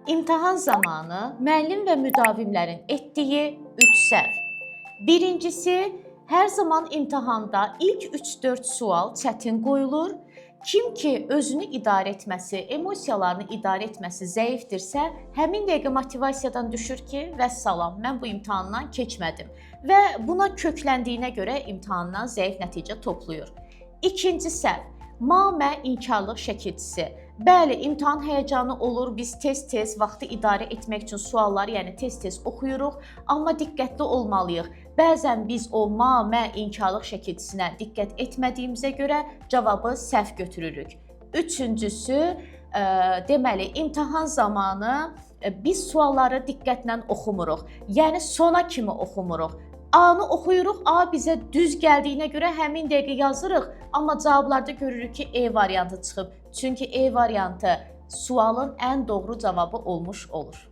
İmtahan zamanı müəllim və müdavimlərin etdiyi 3 səhv. Birincisi, hər zaman imtahanda ilk 3-4 sual çətin qoyulur. Kim ki özünü idarə etməsi, emosiyalarını idarə etməsi zəifdirsə, həmin dəqiqə motivasiyadan düşür ki, vəssalam, mən bu imtahandan keçmədim və buna kökləndiyinə görə imtahandan zəif nəticə toplayır. İkinci səhv, mamə inkarlıq şəkilçisi. Bəli, imtahan həyəcanı olur, biz tez-tez vaxtı idarə etmək üçün sualları, yəni tez-tez oxuyuruq, amma diqqətli olmalıyıq. Bəzən biz o mamə inkarlıq şəkilçisinə diqqət etmədiyimizə görə cavabı səhv götürürük. Üçüncüsü, deməli, imtahan zamanı biz sualları diqqətlə oxumuruq, yəni sona kimi oxumuruq. A-nı oxuyuruq, A bizə düz gəldiyinə görə həmin dəqiqə yazırıq, amma cavablarda görürük ki, E variantı çıxıb. Çünki E variantı sualın ən doğru cavabı olmuş olur.